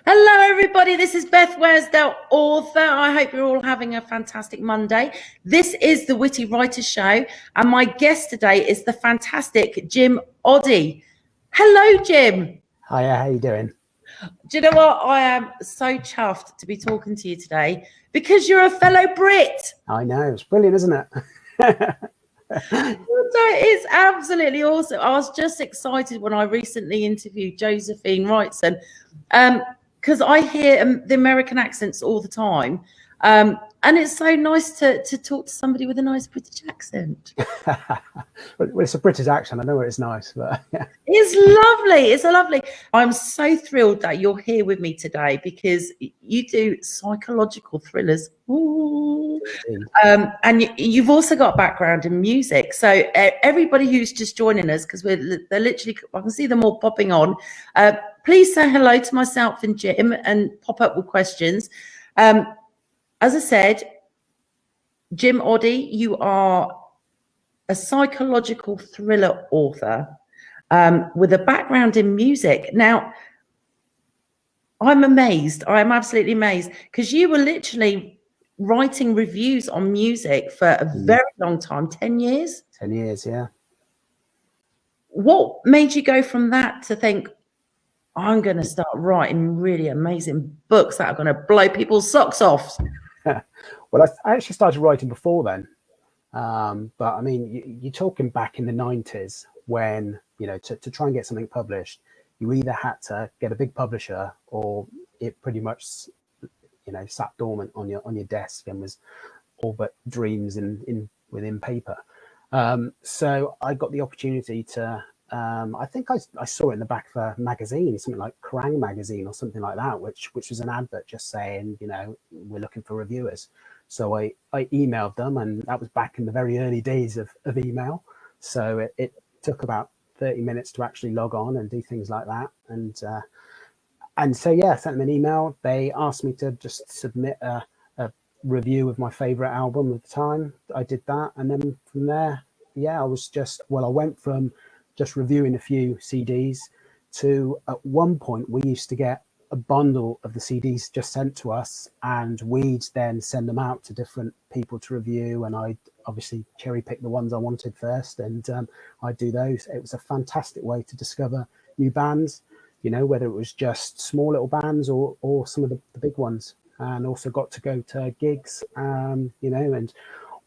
Hello, everybody. This is Beth Worsdell, author. I hope you're all having a fantastic Monday. This is the Witty Writers Show, and my guest today is the fantastic Jim Oddie. Hello, Jim. Hiya, how you doing? Do you know what? I am so chuffed to be talking to you today because you're a fellow Brit. I know, it's brilliant, isn't it? So it's absolutely awesome. I was just excited when I recently interviewed Josephine Wrightson, because I hear the American accents all the time. And it's so nice to talk to somebody with a nice British accent. Well, it's a British accent. I know it's nice, but yeah. It's lovely. It's lovely. I'm so thrilled that you're here with me today because you do psychological thrillers. Ooh. And you've also got a background in music. So everybody who's just joining us, because they're literally, I can see them all popping on. Please say hello to myself and Jim and pop up with questions. As I said, Jim Oddie, you are a psychological thriller author with a background in music. Now, I'm amazed. I am absolutely amazed because you were literally writing reviews on music for a very long time, 10 years? 10 years, yeah. What made you go from that to think, I'm going to start writing really amazing books that are going to blow people's socks off? Well, I actually started writing before then. But I mean, you're talking back in the 90s when, you know, to try and get something published, you either had to get a big publisher or it pretty much, you know, sat dormant on your desk and was all but dreams within paper. So I got the opportunity to, I think I saw it in the back of a magazine, something like Kerrang magazine or something like that, which was an advert just saying, you know, we're looking for reviewers. So I emailed them, and that was back in the very early days of email. So it took about 30 minutes to actually log on and do things like that. And so, yeah, I sent them an email. They asked me to just submit a review of my favorite album at the time. I did that. And then from there, yeah, I went from just reviewing a few CDs to, at one point, we used to get a bundle of the CDs just sent to us, and we'd then send them out to different people to review, and I'd obviously cherry pick the ones I wanted first, and I'd do those. It was a fantastic way to discover new bands, you know, whether it was just small little bands or some of the big ones, and also got to go to gigs, you know, and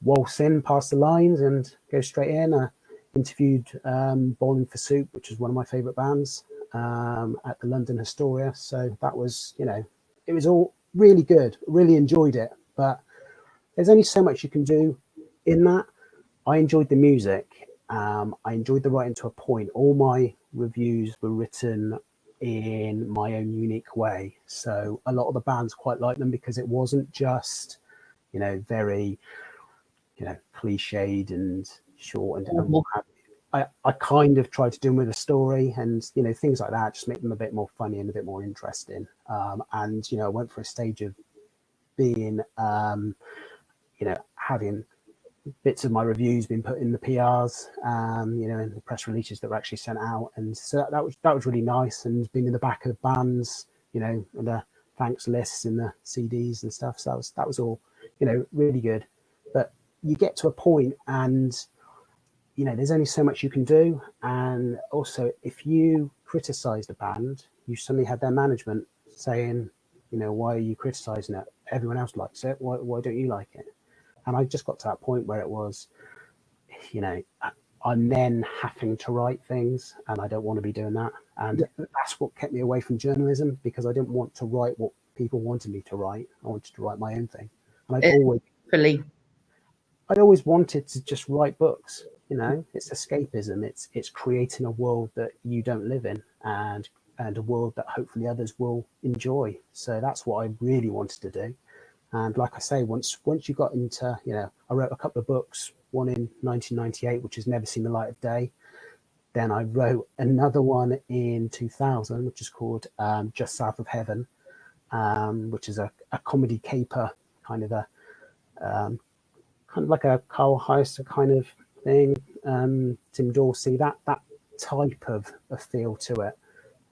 waltz in past the lines and go straight in. I interviewed Bowling for Soup, which is one of my favorite bands, at the London Astoria. So that was, you know, it was all really good, really enjoyed it, but there's only so much you can do in that. I enjoyed the music. I enjoyed the writing to a point. All my reviews were written in my own unique way. So a lot of the bands quite liked them because it wasn't just, you know, very, you know, cliched and short and what have you. I kind of tried to do them with a story and, you know, things like that, just make them a bit more funny and a bit more interesting. And, you know, I went for a stage of being, you know, having bits of my reviews being put in the PRs, you know, in the press releases that were actually sent out. And so that was really nice. And being in the back of bands, you know, and the thanks lists and the CDs and stuff. So that was all, you know, really good. But you get to a point and, you know, there's only so much you can do. And also, if you criticize the band, you suddenly have their management saying, you know, why are you criticizing it? Everyone else likes it. Why don't you like it? And I just got to that point where it was, you know, I'm then having to write things and I don't want to be doing that. And that's what kept me away from journalism, because I didn't want to write what people wanted me to write. I wanted to write my own thing. And I'd always wanted to just write books. You know, it's escapism. It's creating a world that you don't live in, and a world that hopefully others will enjoy. So that's what I really wanted to do. And like I say, once you got into, you know, I wrote a couple of books, one in 1998, which has never seen the light of day. Then I wrote another one in 2000, which is called Just South of Heaven, which is a comedy caper, kind of like a Carl Heister kind of thing, Tim Dorsey, that type of feel to it.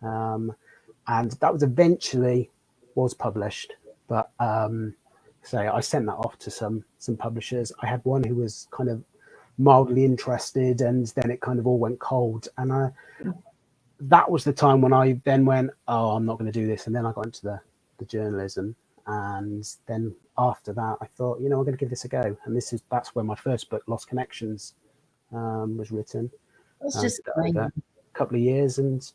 And that was eventually was published, but so I sent that off to some publishers. I had one who was kind of mildly interested, and then it kind of all went cold. And that was the time when I then went, oh, I'm not going to do this. And then I got into the journalism, and then after that, I thought, I'm going to give this a go. And that's where my first book, Lost Connections, was written. That's just a couple of years, and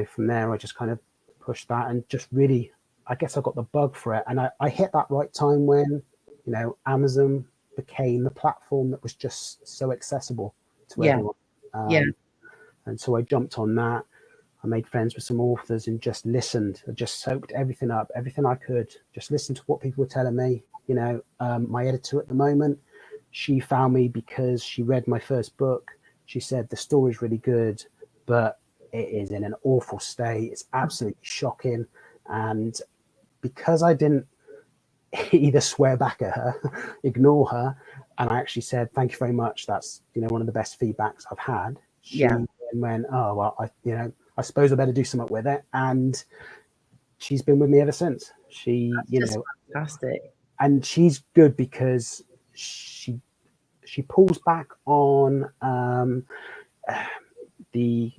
from there I just kind of pushed that, and just really, I guess I got the bug for it. And I hit that right time when Amazon became the platform that was just so accessible to everyone. And so I jumped on that. I made friends with some authors and just listened. I just soaked everything up, everything I could. Just listened to what people were telling me. My editor at the moment, she found me because she read my first book. She said the story's really good, but it is in an awful state. It's absolutely shocking. And because I didn't either swear back at her, ignore her, and I actually said, thank you very much, that's one of the best feedbacks I've had, she then went, oh well, I suppose I better do something with it. And she's been with me ever since. That's fantastic. And she's good because she pulls back on the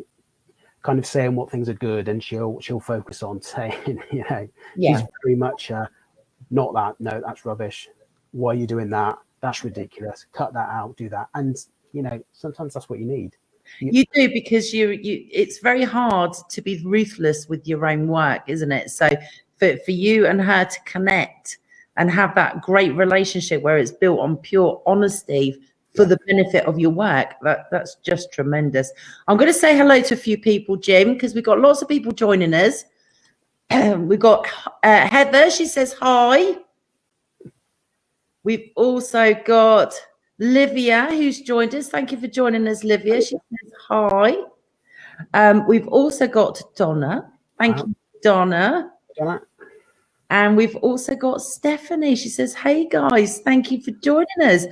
kind of saying what things are good, and she'll focus on saying, she's very much not that, no, that's rubbish. Why are you doing that? That's ridiculous. Cut that out, do that. And sometimes that's what you need. You do, because it's very hard to be ruthless with your own work, isn't it? So for you and her to connect and have that great relationship where it's built on pure honesty for the benefit of your work, that's just tremendous. I'm going to say hello to a few people, Jim, because we've got lots of people joining us. We've got Heather, she says hi. We've also got Livia, who's joined us. Thank you for joining us, Livia. She says hi. We've also got Donna. Thank you, Donna. And we've also got Stephanie. She says, hey, guys, thank you for joining us.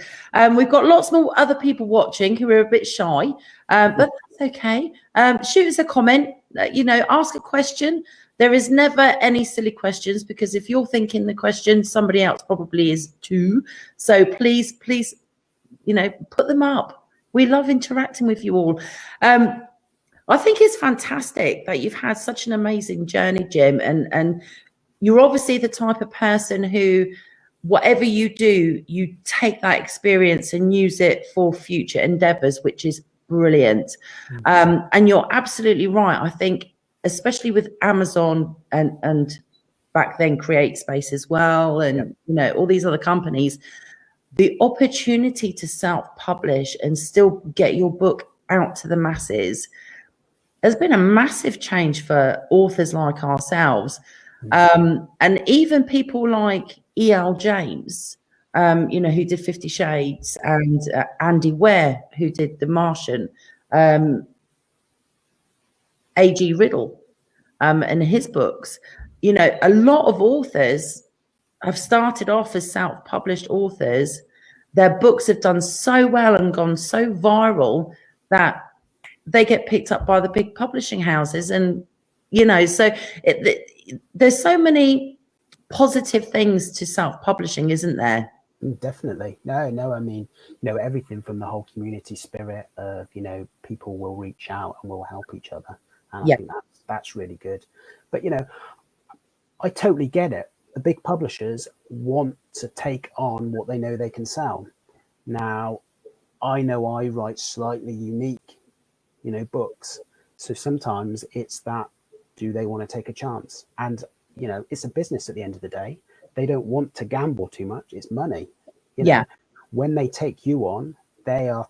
We've got lots more other people watching who are a bit shy, but that's okay. Shoot us a comment, ask a question. There is never any silly questions, because if you're thinking the question, somebody else probably is too. So please, put them up. We love interacting with you all. I think it's fantastic that you've had such an amazing journey, Jim, and you're obviously the type of person who, whatever you do, you take that experience and use it for future endeavors, which is brilliant. And you're absolutely right. I think, especially with Amazon and back then CreateSpace as well, and all these other companies, the opportunity to self-publish and still get your book out to the masses has been a massive change for authors like ourselves. And even people like E.L. James, who did 50 Shades, and Andy Ware, who did The Martian, A.G. Riddle, and his books. A lot of authors have started off as self-published authors. Their books have done so well and gone so viral that they get picked up by the big publishing houses. And, so there's so many positive things to self-publishing, isn't there? Definitely. No, I mean, everything from the whole community spirit of, people will reach out and will help each other. And I think that's really good. But, I totally get it. The big publishers want to take on what they know they can sell. Now, I know I write slightly unique, books. So sometimes it's that, do they want to take a chance? And, it's a business at the end of the day. They don't want to gamble too much. It's money. When they take you on, they are,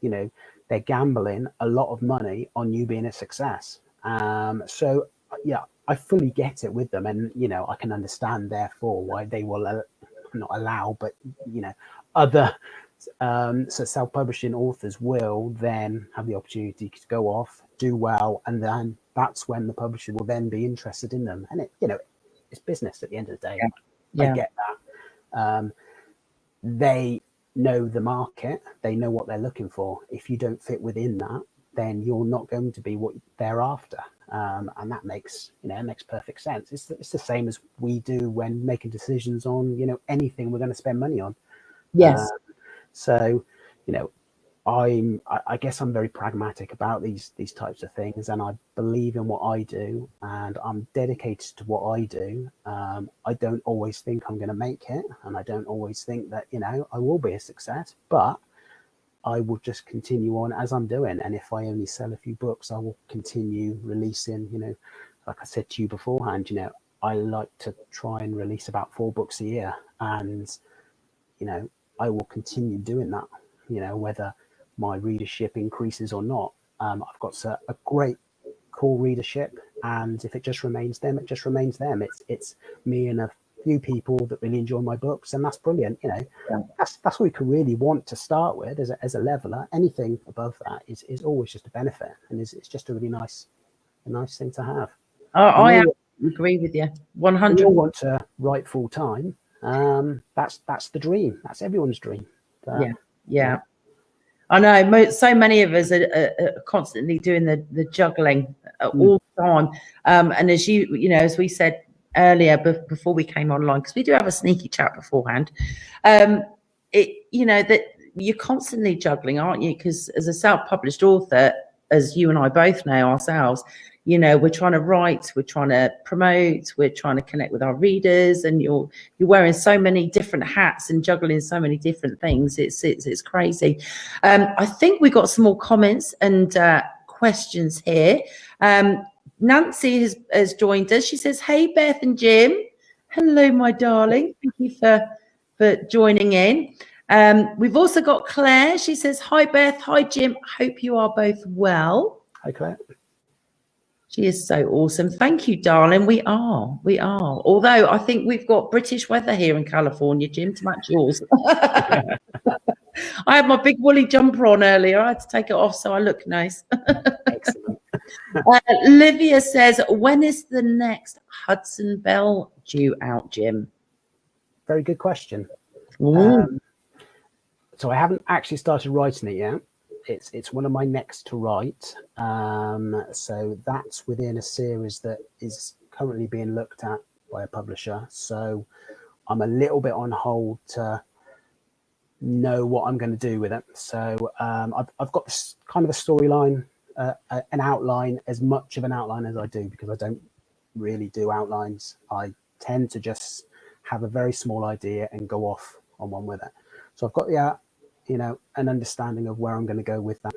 they're gambling a lot of money on you being a success. So, I fully get it with them. And, I can understand, therefore, why they will not allow, but, other so self-publishing authors will then have the opportunity to go off, do well, and then that's when the publisher will then be interested in them. And it's business at the end of the day. I get that. They know the market, they know what they're looking for. If you don't fit within that, then you're not going to be what they're after. And that makes, it makes perfect sense. It's the same as we do when making decisions on, anything we're going to spend money on. Yes. So, I guess I'm very pragmatic about these types of things, and I believe in what I do, and I'm dedicated to what I do. I don't always think I'm going to make it, and I don't always think that, I will be a success, but I will just continue on as I'm doing. And if I only sell a few books, I will continue releasing, like I said to you beforehand, I like to try and release about 4 books a year, and, I will continue doing that, whether my readership increases or not. I've got a great core readership, and if it just remains them, it just remains them. It's me and a few people that really enjoy my books, and that's brilliant. That's what we can really want to start with as a leveler. Anything above that is always just a benefit, and it's just a really nice thing to have. I agree with you 100%. We all want to write full time. That's the dream. That's everyone's dream. Yeah. I know so many of us are constantly doing the juggling all the time. And as as we said earlier before we came online, because we do have a sneaky chat beforehand, that you're constantly juggling, aren't you? Because as a self-published author, as you and I both know ourselves, we're trying to write, we're trying to promote, we're trying to connect with our readers, and you're wearing so many different hats and juggling so many different things. It's crazy. I think we got some more comments and questions here. Nancy has joined us. She says, "Hey Beth and Jim, hello my darling. Thank you for joining in." We've also got Claire. She says, "Hi Beth, hi Jim. Hope you are both well." Hi Claire. She is so awesome. Thank you, darling. We are. Although I think we've got British weather here in California, Jim, to match yours. I had my big woolly jumper on earlier. I had to take it off so I look nice. Excellent. Livia says, "When is the next Hudson Bell due out, Jim?" Very good question. So I haven't actually started writing it yet. It's one of my next to write. So that's within a series that is currently being looked at by a publisher. So I'm a little bit on hold to know what I'm going to do with it. So I've got this kind of a storyline, an outline, as much of an outline as I do, because I don't really do outlines. I tend to just have a very small idea and go off on one with it. So I've got an understanding of where I'm going to go with that.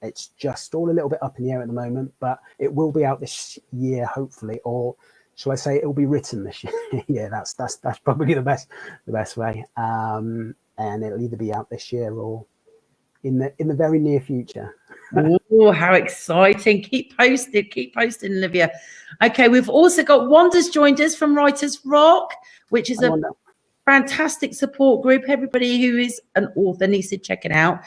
It's just all a little bit up in the air at the moment, but it will be out this year, hopefully, or shall I say it will be written this year? Yeah, that's probably the best way. And it'll either be out this year or in the very near future. Oh, how exciting. Keep posting, Olivia. Okay, we've also got Wanda's joined us from Writers Rock, which is a fantastic support group. Everybody who is an author needs to check it out.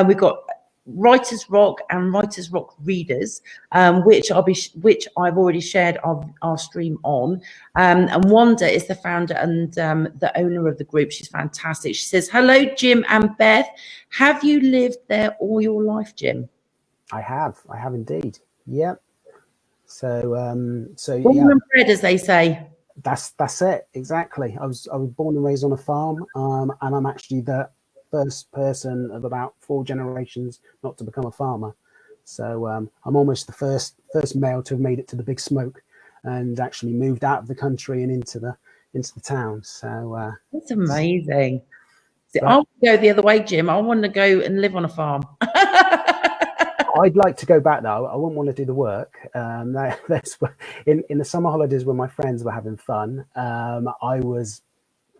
We've got Writers Rock and Writers Rock Readers, which I've already shared our stream on. And Wanda is the founder and the owner of the group. She's fantastic. She says, "Hello, Jim and Beth. Have you lived there all your life, Jim?" I have indeed. Yep. So born and bred, as they say. That's it, exactly. I was born and raised on a farm, and I'm actually the first person of about 4 generations not to become a farmer. So I'm almost the first male to have made it to the big smoke and actually moved out of the country and into the town. So that's amazing. I want to go the other way, Jim. I want to go and live on a farm. I'd like to go back though. I wouldn't want to do the work. That's in the summer holidays when my friends were having fun. I was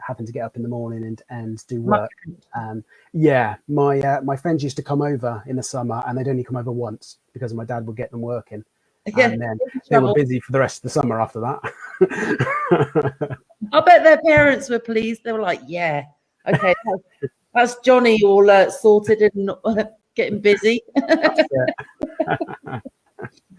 having to get up in the morning and do work. My friends used to come over in the summer, and they'd only come over once because my dad would get them working. Yeah, and then they were busy for the rest of the summer after that. I bet their parents were pleased. They were like, "Yeah, okay, that's Johnny all sorted and getting busy."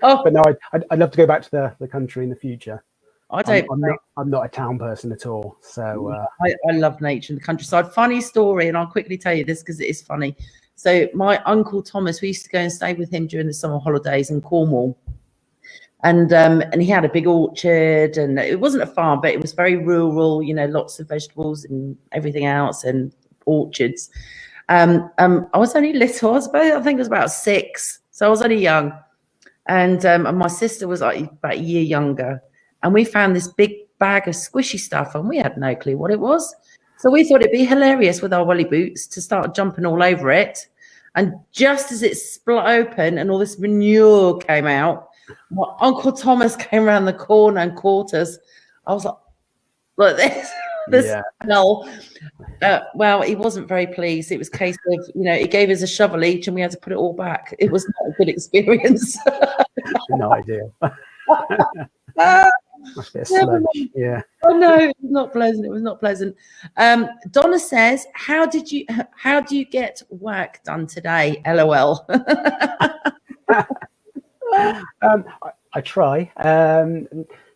But no, I'd love to go back to the country in the future. I'm not a town person at all. So I love nature and the countryside. Funny story, and I'll quickly tell you this because it is funny. So my uncle Thomas, we used to go and stay with him during the summer holidays in Cornwall. And he had a big orchard, and it wasn't a farm, but it was very rural, you know, lots of vegetables and everything else, and orchards. I was only little. I think I was about 6, so I was only young. And my sister was like about a year younger, and we found this big bag of squishy stuff, and we had no clue what it was. So we thought it'd be hilarious with our welly boots to start jumping all over it. And just as it split open and all this manure came out, my Uncle Thomas came around the corner and caught us. I was like this smell. Well, he wasn't very pleased. It was a case of, you know, he gave us a shovel each and we had to put it all back. It was not a good experience. No idea. Must be a sludge. Yeah. Oh no, it was not pleasant. It was not pleasant. Donna says, "How do you get work done today?" LOL. I try.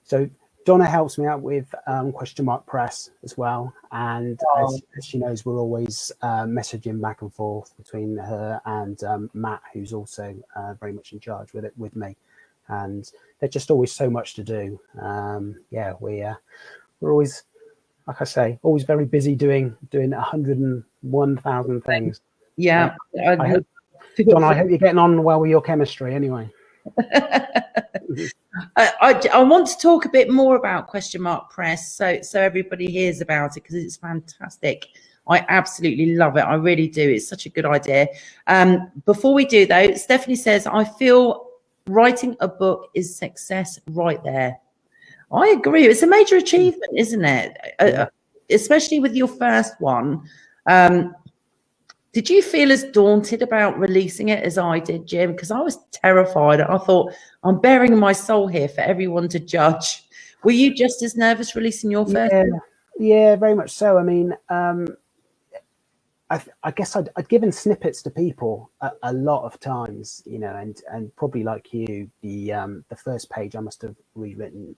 So Donna helps me out with Press as well, and as she knows, we're always messaging back and forth between her and Matt, who's also very much in charge with me. And there's just always so much to do. We're always, like I say, always very busy doing 101,000 things. Yeah. I hope you're getting on well with your chemistry anyway. I want to talk a bit more about Press so everybody hears about it, because it's fantastic. I absolutely love it. I really do. It's such a good idea. Before we do though, Stephanie says, I feel writing a book is success right there. I agree. It's a major achievement, isn't it? Especially with your first one. Did you feel as daunted about releasing it as I did, Jim? Because I was terrified. I thought, I'm bearing my soul here for everyone to judge. Were you just as nervous releasing your first one? Yeah, very much so. I mean, I guess I'd given snippets to people a lot of times, you know, and probably like you, the first page I must have rewritten,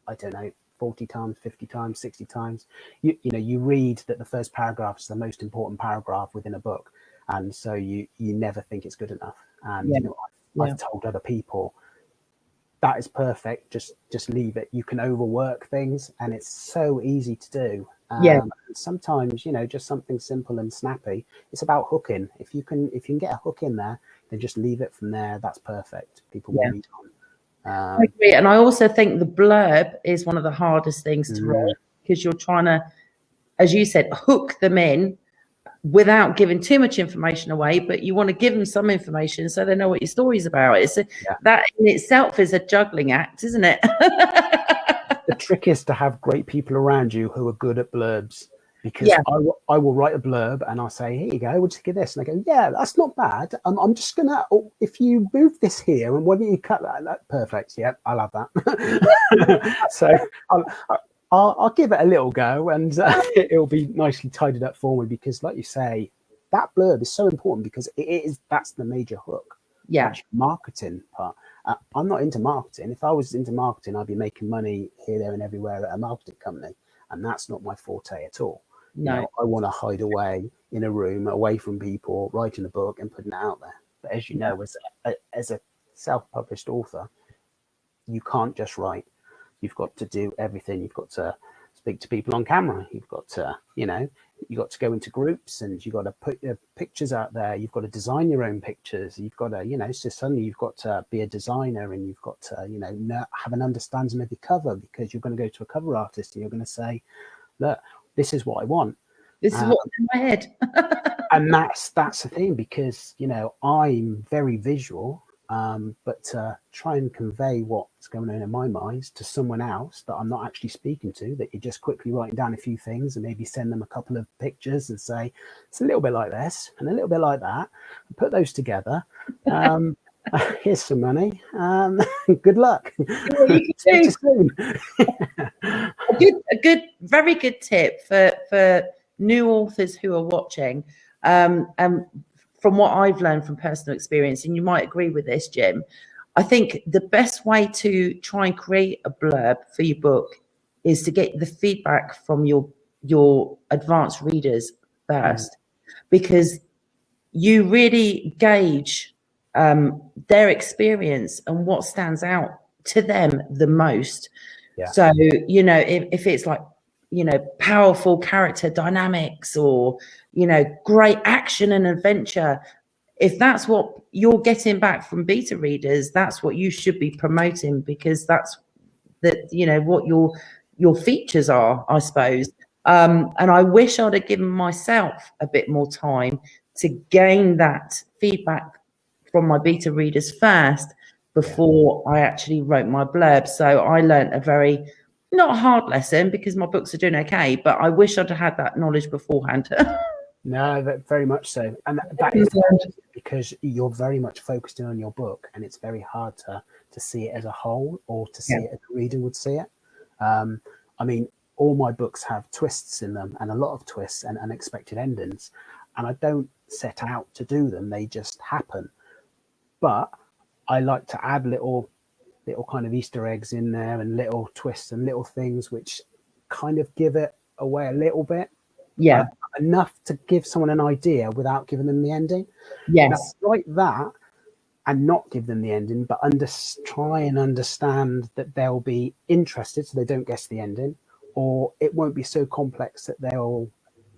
I don't know, 40 times, 50 times, 60 times. You know, you read that the first paragraph is the most important paragraph within a book, and so you never think it's good enough. And you know, I've told other people that is perfect. Just leave it. You can overwork things, and it's so easy to do. Sometimes, you know, just something simple and snappy. It's about hooking. If you can get a hook in there, then just leave it from there. That's perfect. People will read on. I agree, and I also think the blurb is one of the hardest things to write, because you're trying to, as you said, hook them in without giving too much information away, but you want to give them some information so they know what your story's about. That in itself is a juggling act, isn't it? The trick is to have great people around you who are good at blurbs, because I will write a blurb and I'll say, here you go, we'll just get this. And they go, yeah, that's not bad. I'm just going to, if you move this here, and why don't you cut that? Perfect. Yeah, I'll have that. So I'll give it a little go, and it'll be nicely tidied up for me, because like you say, that blurb is so important, because that's the major hook. That's your marketing part. I'm not into marketing. If I was into marketing, I'd be making money here, there, and everywhere at a marketing company, and that's not my forte at all. No, you know, I want to hide away in a room, away from people, writing a book and putting it out there. But as you know, as a self-published author, you can't just write. You've got to do everything. You've got to speak to people on camera. You've got to, you know, you've got to go into groups, and you've got to put your pictures out there. You've got to design your own pictures. You've got to, you know, so suddenly you've got to be a designer, and you've got to, you know, have an understanding of your cover, because you're going to go to a cover artist and you're going to say, look, this is what I want. This is what's in my head. And that's the thing, because, you know, I'm very visual, but to try and convey what's going on in my mind to someone else that I'm not actually speaking to, that you're just quickly writing down a few things and maybe send them a couple of pictures and say, it's a little bit like this and a little bit like that, and put those together. Here's some money. Good luck. Very good tip for new authors who are watching. From what I've learned from personal experience, and you might agree with this, Jim, I think the best way to try and create a blurb for your book is to get the feedback from your advanced readers first, because you really gauge their experience and what stands out to them the most. Yeah. So, you know, if it's like, you know, powerful character dynamics or, you know, great action and adventure, if that's what you're getting back from beta readers, that's what you should be promoting, because that's you know, what your features are, I suppose. And I wish I'd have given myself a bit more time to gain that feedback from my beta readers first before I actually wrote my blurb. So I learned a very, not a hard lesson, because my books are doing okay, but I wish I'd have had that knowledge beforehand. No, that very much so. And that is because you're very much focused in on your book, and it's very hard to see it as a whole, or to see it as a reader would see it. I mean, all my books have twists in them, and a lot of twists and unexpected endings, and I don't set out to do them, they just happen. But I like to add little kind of Easter eggs in there, and little twists and little things which kind of give it away a little bit. Yeah. Enough to give someone an idea without giving them the ending. Yes. Now, write that and not give them the ending, but try and understand that they'll be interested so they don't guess the ending, or it won't be so complex that they'll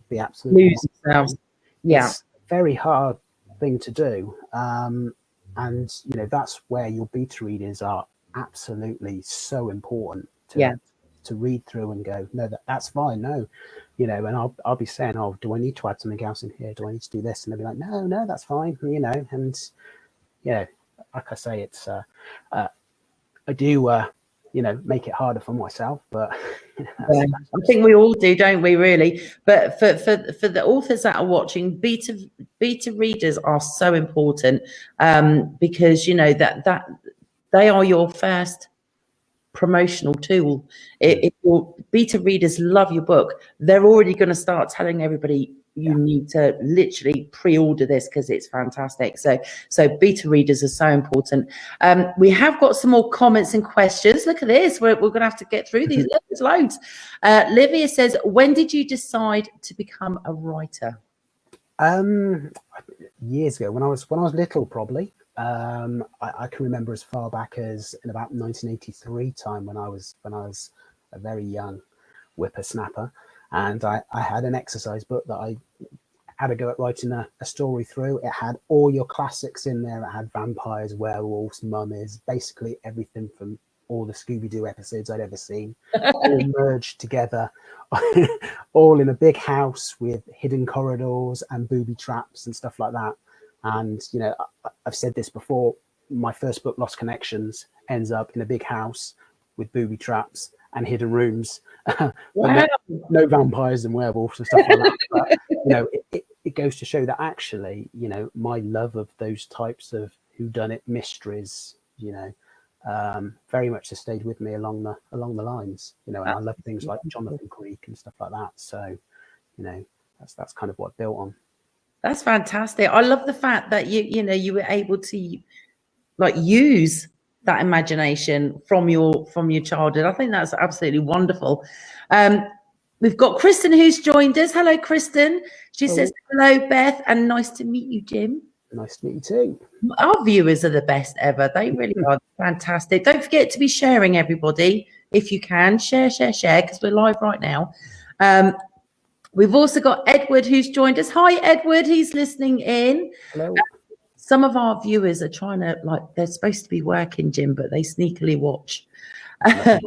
be absolutely lose themselves. Yeah. It's a very hard thing to do. And, you know, that's where your beta readers are absolutely so important to read through and go, no, that's fine. No, you know, and I'll be saying, oh, do I need to add something else in here? Do I need to do this? And they'll be like, no, that's fine. You know, and, you know, like I say, it's, I do, you know, make it harder for myself, but you know, I think we all do, don't we, really? But for the authors that are watching, beta readers are so important, because, you know, that they are your first promotional tool. If your beta readers love your book, they're already going to start telling everybody you need to literally pre-order this because it's fantastic. So beta readers are so important. We have got some more comments and questions. Look at this. We're going to have to get through these. There's loads. Livia says, when did you decide to become a writer? Years ago, when I was little, probably. I can remember as far back as in about 1983 time, when I was a very young whippersnapper, and I had an exercise book that I had a go at writing a story through. It had all your classics in there. It had vampires, werewolves, mummies, basically everything from all the Scooby-Doo episodes I'd ever seen, all merged together, all in a big house with hidden corridors and booby traps and stuff like that. And, you know, I've said this before, my first book, Lost Connections, ends up in a big house with booby traps and hidden rooms. Wow. No vampires and werewolves and stuff like that. But, you know, it goes to show that actually, you know, my love of those types of whodunit mysteries, you know, very much has stayed with me along the lines, you know, and I love things like Jonathan Creek and stuff like that. So, you know, that's kind of what I built on. That's fantastic. I love the fact that you were able to like use that imagination from your childhood. I think that's absolutely wonderful. We've got Kristen who's joined us. Hello, Kristen. She says, hello, Beth, and nice to meet you, Jim. Nice to meet you too. Our viewers are the best ever. They really are fantastic. Don't forget to be sharing, everybody. If you can, share, because we're live right now. We've also got Edward who's joined us. Hi, Edward. He's listening in. Hello. Some of our viewers are trying to, like, they're supposed to be working, Jim, but they sneakily watch. I've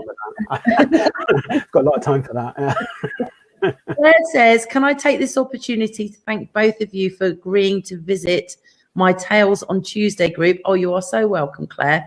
got a lot of time for that. Claire says, can I take this opportunity to thank both of you for agreeing to visit my Tales on Tuesday group? Oh, you are so welcome, Claire.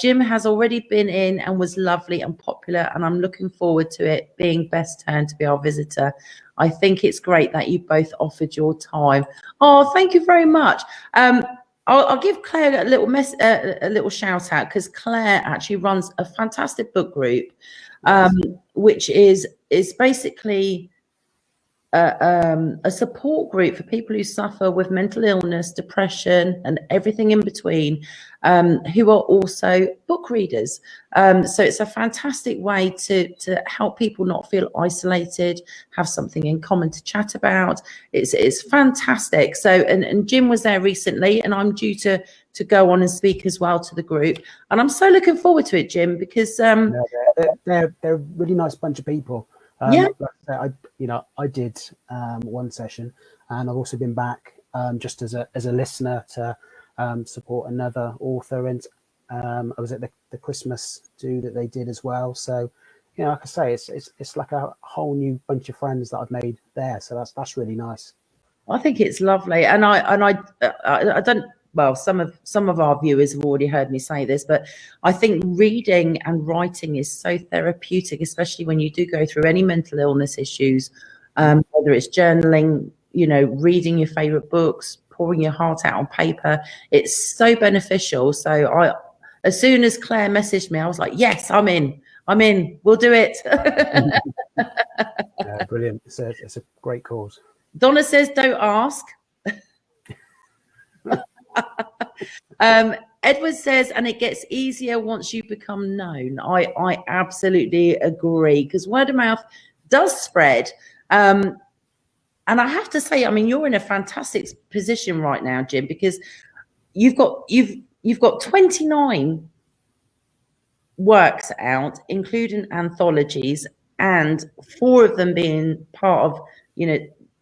Jim has already been in and was lovely and popular, and I'm looking forward to it being Beth's turn to be our visitor. I think it's great that you both offered your time. Oh, thank you very much. I'll give Claire a little shout out, because Claire actually runs a fantastic book group, which is basically a support group for people who suffer with mental illness, depression, and everything in between, who are also book readers. So it's a fantastic way to help people not feel isolated, have something in common to chat about. It's fantastic. So and Jim was there recently, and I'm due to to go on and speak as well to the group. And I'm so looking forward to it, Jim, because No, they're a really nice bunch of people. Yeah. Like I said, I did one session, and I've also been back just as a listener to support another author, and I was at the Christmas do that they did as well. So, like I say, it's like a whole new bunch of friends that I've made there. So that's really nice. I think it's lovely, and I don't. Well, some of our viewers have already heard me say this, but I think reading and writing is so therapeutic, especially when you do go through any mental illness issues, whether it's journaling, reading your favorite books, pouring your heart out on paper. It's so beneficial. So as soon as Claire messaged me, I was like, yes, I'm in, we'll do it. Yeah, brilliant. It's a great cause. Donna says, don't ask. Edward says, and it gets easier once you become known. I absolutely agree, because word of mouth does spread. And I have to say, I mean, you're in a fantastic position right now, Jim, because you've got 29 works out, including anthologies, and 4 of them being part of,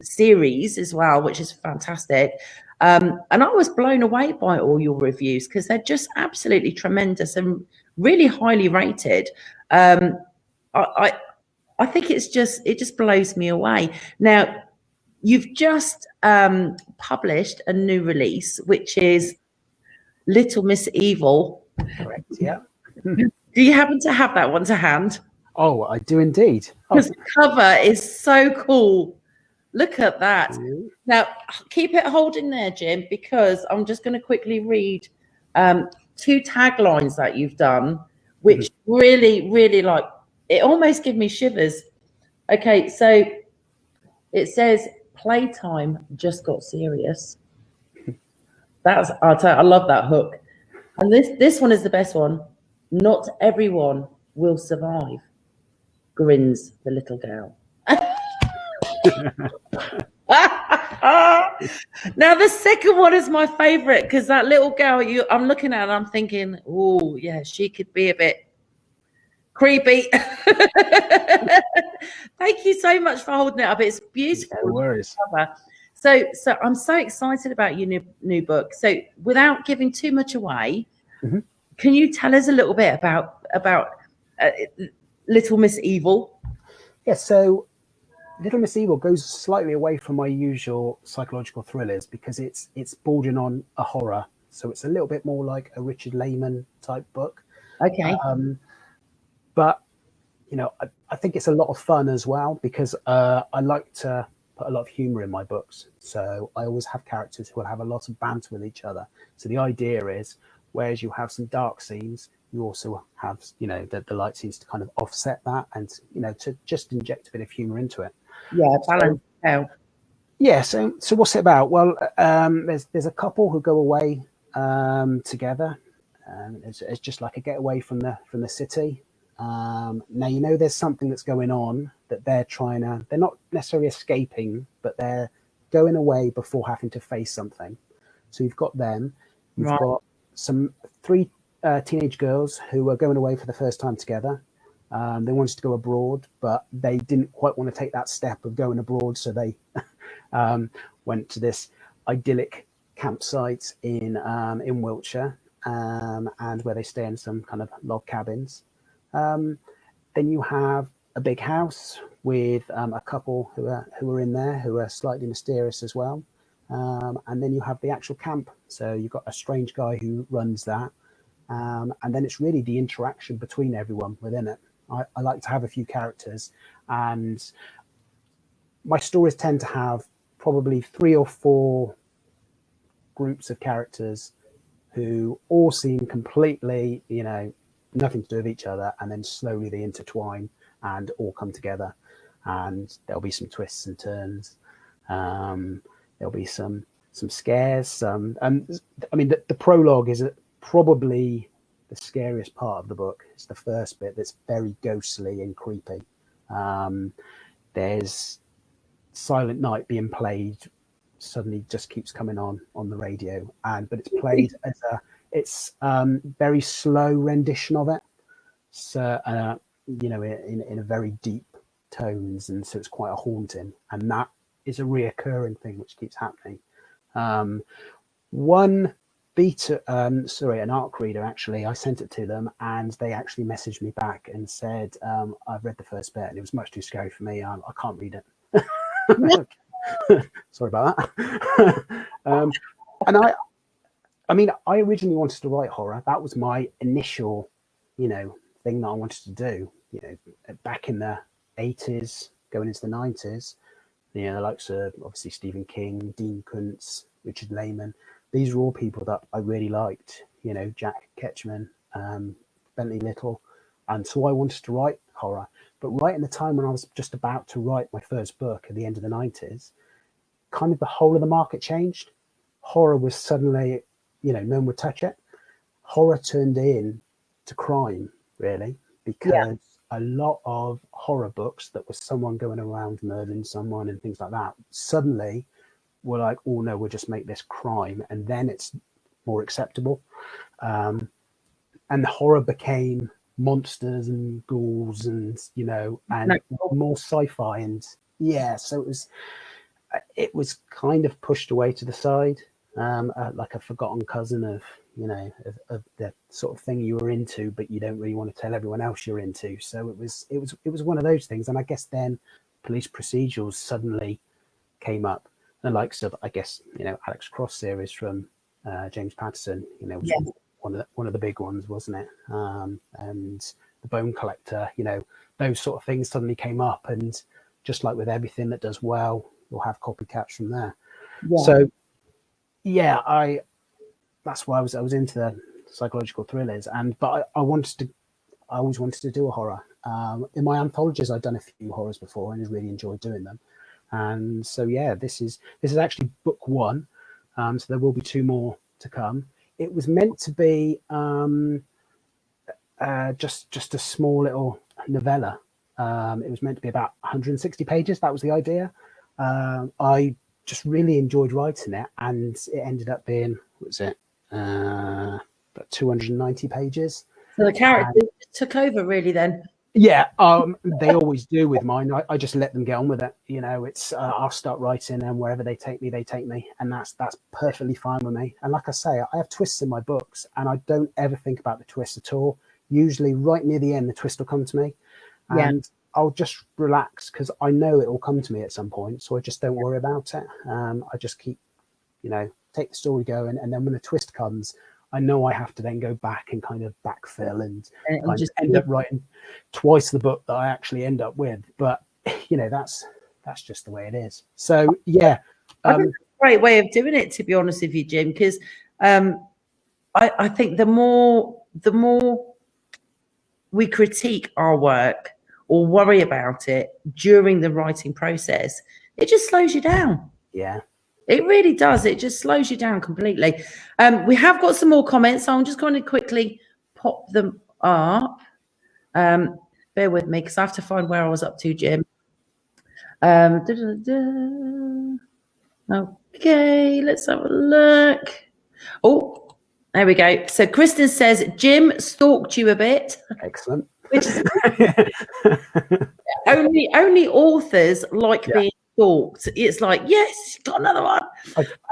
series as well, which is fantastic. And I was blown away by all your reviews, because they're just absolutely tremendous and really highly rated. I think it just blows me away. Now, you've just published a new release, which is Little Miss Evil. Correct. Yeah. Do you happen to have that one to hand? Oh, I do indeed. Because the cover is so cool. Look at that. Now, keep it holding there, Jim, because I'm just going to quickly read 2 taglines that you've done, which really, really, like, it almost gives me shivers. Okay, so it says, playtime just got serious. I love that hook. And this one is the best one. Not everyone will survive, grins the little girl. Now the second one is my favorite, because that little girl I'm looking at, I'm thinking, oh yeah, she could be a bit creepy. Thank you so much for holding it up. It's beautiful. No worries. So I'm so excited about your new book. So without giving too much away, can you tell us a little bit about Little Miss Evil? Yeah, so Little Miss Evil goes slightly away from my usual psychological thrillers, because it's bordering on a horror. So it's a little bit more like a Richard Lehman type book. Okay. But, I think it's a lot of fun as well, because I like to put a lot of humor in my books. So I always have characters who will have a lot of banter with each other. So the idea is, whereas you have some dark scenes, you also have, the light scenes to kind of offset that, and, to just inject a bit of humor into it. Yeah, balance out. Yeah, so what's it about? Well, there's a couple who go away together. It's just like a getaway from the city. Now, there's something that's going on that they're not necessarily escaping, but they're going away before having to face something. So you've got them. You've got some 3 teenage girls who are going away for the first time together. They wanted to go abroad, but they didn't quite want to take that step of going abroad. So they went to this idyllic campsite in Wiltshire, and where they stay in some kind of log cabins. Then you have a big house with a couple who are in there, who are slightly mysterious as well. And then you have the actual camp. So you've got a strange guy who runs that. And then it's really the interaction between everyone within it. I like to have a few characters, and my stories tend to have probably 3 or 4 groups of characters who all seem completely, nothing to do with each other, and then slowly they intertwine and all come together, and there'll be some twists and turns. There'll be some scares. The prologue is probably the scariest part of the book. It's the first bit that's very ghostly and creepy. There's Silent Night being played suddenly just keeps coming on the radio, but it's played as it's very slow rendition of it, so in a very deep tones, and so it's quite a haunting, and that is a reoccurring thing which keeps happening. One an ARC reader, actually, I sent it to them and they actually messaged me back and said, I've read the first bit and it was much too scary for me, I can't read it. Sorry about that. And I originally wanted to write horror. That was my initial thing that I wanted to do, back in the 80s going into the 90s. The likes of obviously Stephen King, Dean Koontz, Richard Lehman. These were all people that I really liked, Jack Ketchum, Bentley Little. And so I wanted to write horror. But right in the time when I was just about to write my first book at the end of the 90s, kind of the whole of the market changed. Horror was suddenly, no one would touch it. Horror turned in to crime, really, because a lot of horror books that was someone going around murdering someone and things like that, suddenly were like, oh no, we'll just make this crime, and then it's more acceptable. And the horror became monsters and ghouls and and more sci-fi, and so it was kind of pushed away to the side, like a forgotten cousin of of the sort of thing you were into, but you don't really want to tell everyone else you're into. So it was one of those things. And I guess then police procedurals suddenly came up. The likes of, I guess, Alex Cross series from James Patterson, was one of the big ones, wasn't it? And The Bone Collector, those sort of things suddenly came up, and just like with everything that does well, you'll have copycats from there. Yeah. So, that's why I was into the psychological thrillers, but I always wanted to do a horror. In my anthologies, I've done a few horrors before and really enjoyed doing them. And so, this is actually book one. So there will be two more to come. It was meant to be just a small little novella. It was meant to be about 160 pages. That was the idea. I just really enjoyed writing it, and it ended up being, about 290 pages. So the character took over, really, then. Yeah, they always do with mine. I just let them get on with it. It's I'll start writing, and wherever they take me, and that's perfectly fine with me. And like I say, I have twists in my books, and I don't ever think about the twist at all. Usually, right near the end, the twist will come to me, and I'll just relax because I know it will come to me at some point. So I just don't worry about it. I just keep, take the story going, and then when the twist comes, I know I have to then go back and kind of backfill and just end up writing twice the book that I actually end up with. But that's just the way it is. So I think that's a great way of doing it, to be honest with you, Jim, because I think the more we critique our work or worry about it during the writing process, it just slows you down. Yeah. It really does. It just slows you down completely. We have got some more comments, so I'm just going to quickly pop them up. Bear with me because I have to find where I was up to, Jim. Okay, let's have a look. Oh, there we go. So Kristen says, Jim stalked you a bit. Excellent. Which is only authors like being stalked. It's like, yes, got another one.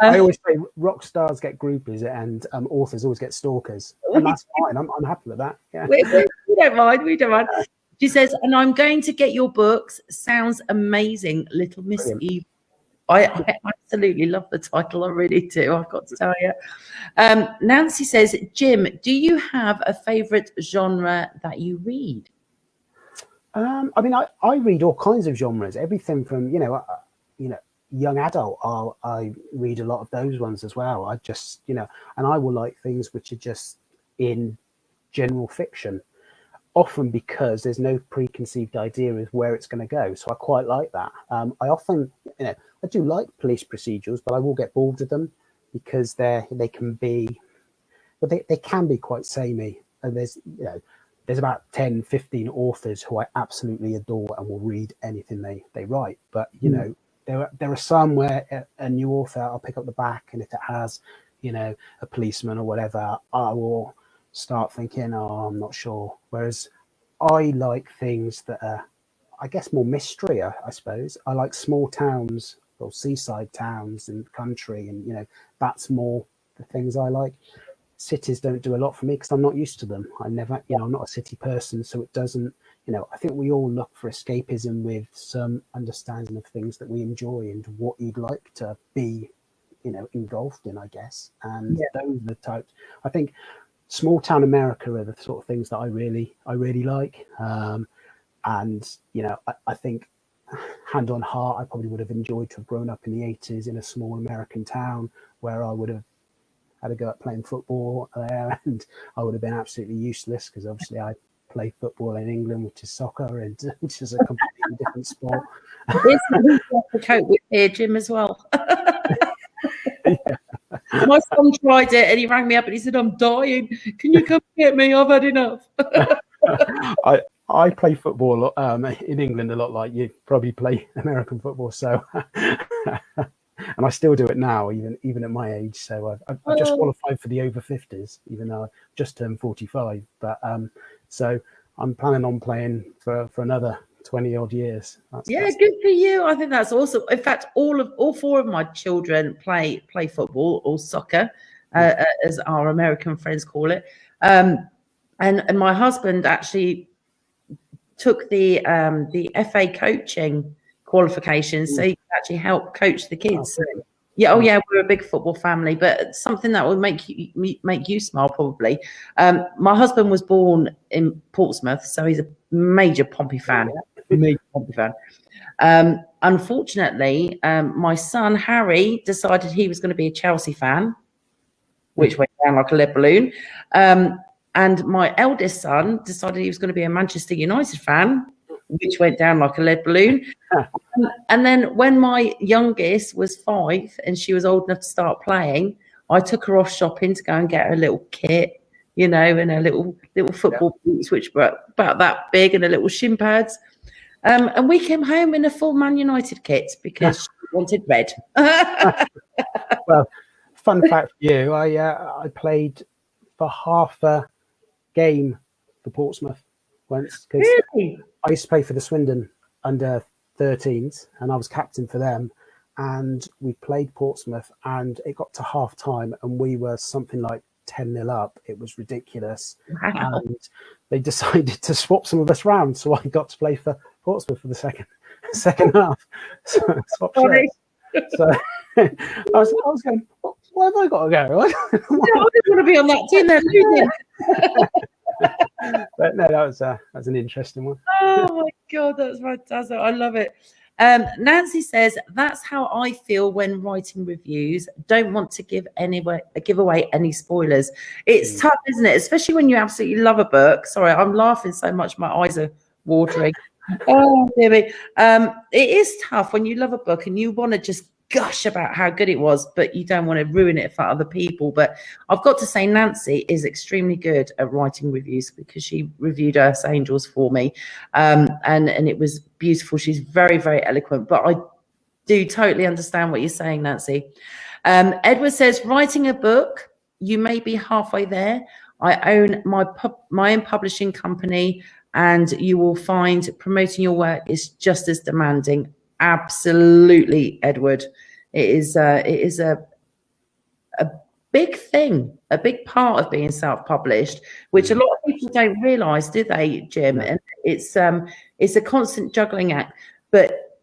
I always say rock stars get groupies and authors always get stalkers, and that's fine. I'm happy with that. Yeah. We don't mind. We don't mind. She says, and I'm going to get your books. Sounds amazing, Little Miss Brilliant. Eve. I absolutely love the title. I really do. I've got to tell you. Nancy says, Jim, do you have a favorite genre that you read? I read all kinds of genres, everything from, young adult. I read a lot of those ones as well. I just, and I will like things which are just in general fiction, often because there's no preconceived idea of where it's going to go. So I quite like that. I often, I do like police procedurals, but I will get bored with them because they can be quite samey. And there's about 10, 15 authors who I absolutely adore and will read anything they write. But, there are some where a new author, I'll pick up the back, and if it has, you know, a policeman or whatever, I will start thinking, oh, I'm not sure. Whereas I like things that are, I guess, more mystery, I suppose. I like small towns or seaside towns and country, and, you know, that's more the things I like. Cities don't do a lot for me because I'm not used to them. I'm not a city person, so it doesn't, you know, I think we all look for escapism with some understanding of things that we enjoy and what you'd like to be, you know, engulfed in, I guess. And those are the types, I think small town America are the sort of things that I really like. And, you know, I think hand on heart, I probably would have enjoyed to have grown up in the 80s in a small American town where I would have had a go at playing football there, and I would have been absolutely useless because obviously I play football in England, which is soccer, and which is a completely different sport. It's to cope with here, Jim, as well. My son tried it and he rang me up and he said, I'm dying. Can you come get me? I've had enough. I play football in England a lot like you probably play American football. So, and I still do it now, even at my age. So I've just qualified for the over 50s, even though I just turned 45. But so I'm planning on playing for another 20 odd years. That's good for you. I think that's awesome. In fact, all four of my children play football or soccer, as our American friends call it. And my husband actually took the FA coaching qualifications, so he could actually help coach the kids. Oh, we're a big football family, but something that would make you smile probably. My husband was born in Portsmouth, so he's a major Pompey fan. Major Pompey fan. Unfortunately, my son Harry decided he was going to be a Chelsea fan, which went down like a lead balloon. And my eldest son decided he was going to be a Manchester United fan, which went down like a lead balloon. And then when my youngest was 5 and she was old enough to start playing, I took her off shopping to go and get her a little kit, you know, and her little football boots, which were about that big, and a little shin pads. And we came home in a full Man United kit because she wanted red. Well, fun fact for you, I played for half a game for Portsmouth once. Really? I used to play for the Swindon under 13s and I was captain for them, and we played Portsmouth and it got to half time and we were something like 10-0 up. It was ridiculous. Wow. And they decided to swap some of us round, so I got to play for Portsmouth for the second half. So I was going, why have I got to go? I didn't want to be on that team. They're losing. But no, that was an interesting one. Oh my God, that's fantastic. I love it. Nancy says, that's how I feel when writing reviews. Don't want to give away any spoilers. It's tough, isn't it? Especially when you absolutely love a book. Sorry, I'm laughing so much my eyes are watering. Oh, dear me. It is tough when you love a book and you want to just gush about how good it was, but you don't want to ruin it for other people. But I've got to say, Nancy is extremely good at writing reviews because she reviewed Earth's Angels for me, and it was beautiful. She's very, very eloquent. But I do totally understand what you're saying, Nancy. Edward says, writing a book, you may be halfway there. I own my own publishing company, and you will find promoting your work is just as demanding. Absolutely, Edward. It is a big thing, a big part of being self-published, which a lot of people don't realise, do they, Jim? And it's a constant juggling act. But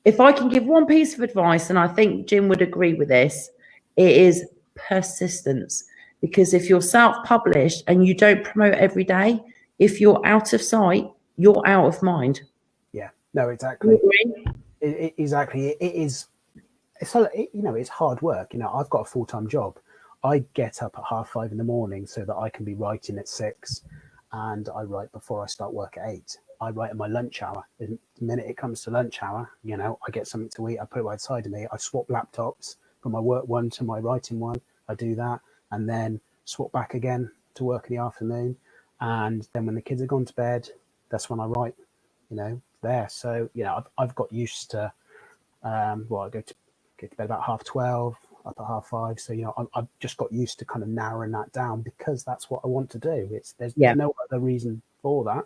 if I can give one piece of advice, and I think Jim would agree with this, it is persistence. Because if you're self-published and you don't promote every day, if you're out of sight, you're out of mind. Yeah, no, exactly. Exactly. It is. It's hard work. You know, I've got a full-time job. I get up at 5:30 in the morning so that I can be writing at 6, and I write before I start work at 8. I write in my lunch hour. The minute it comes to lunch hour, you know, I get something to eat. I put it right side of me. I swap laptops from my work one to my writing one. I do that, and then swap back again to work in the afternoon. And then when the kids are gone to bed, that's when I write, you know, there. So, you know, I've got used to Well, I go to bed about 12:30, up at 5:30. So, you know, I've just got used to kind of narrowing that down because that's what I want to do. There's no other reason for that.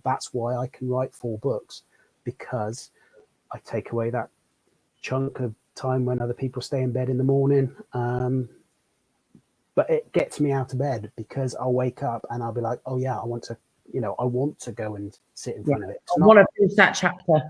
That's why I can write 4 books, because I take away that chunk of time when other people stay in bed in the morning. But it gets me out of bed, because I'll wake up and I'll be like, oh yeah, I want to go and sit in front of it. I want to finish that chapter.